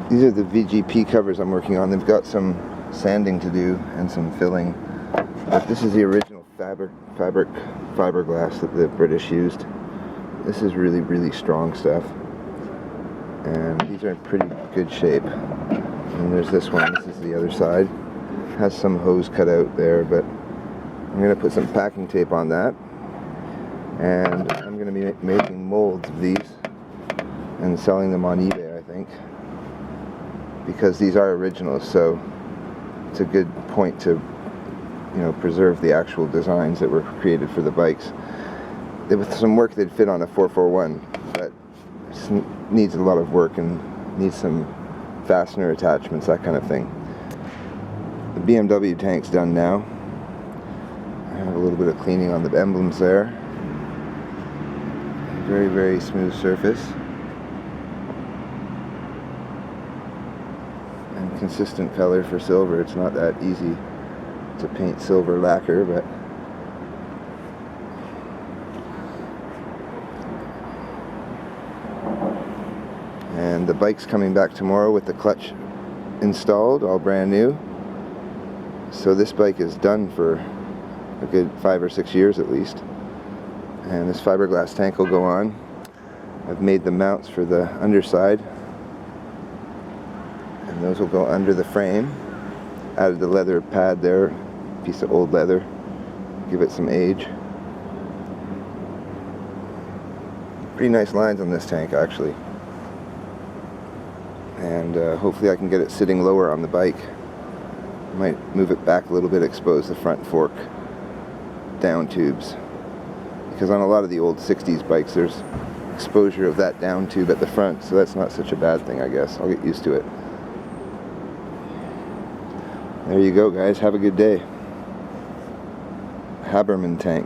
These are the VGP covers I'm working on. They've got some sanding to do and some filling. But this is the original fiberglass that the British used. This is really, really strong stuff. And these are in pretty good shape. And there's this one. This is the other side. Has some hose cut out there, but I'm going to put some packing tape on that. And I'm going to be making molds of these and selling them on eBay, I think, because these are originals, so it's a good point to, you know, preserve the actual designs that were created for the bikes. With some work they'd fit on a 441, but it needs a lot of work and needs some fastener attachments, that kind of thing. The BMW tank's done now. I have a little bit of cleaning on the emblems there. Very, very smooth surface. And consistent color for silver. It's not that easy to paint silver lacquer, but and the bike's coming back tomorrow with the clutch installed, all brand new. So this bike is done for a good 5 or 6 years at least. And this fiberglass tank will go on. I've made the mounts for the underside, and those will go under the frame. Added the leather pad there, piece of old leather, give it some age. Pretty nice lines on this tank actually. And hopefully I can get it sitting lower on the bike. Might move it back a little bit, expose the front fork down tubes. Because on a lot of the old 60s bikes there's exposure of that down tube at the front, so that's not such a bad thing, I guess. I'll get used to it. There you go, guys. Have a good day. Habermann tank.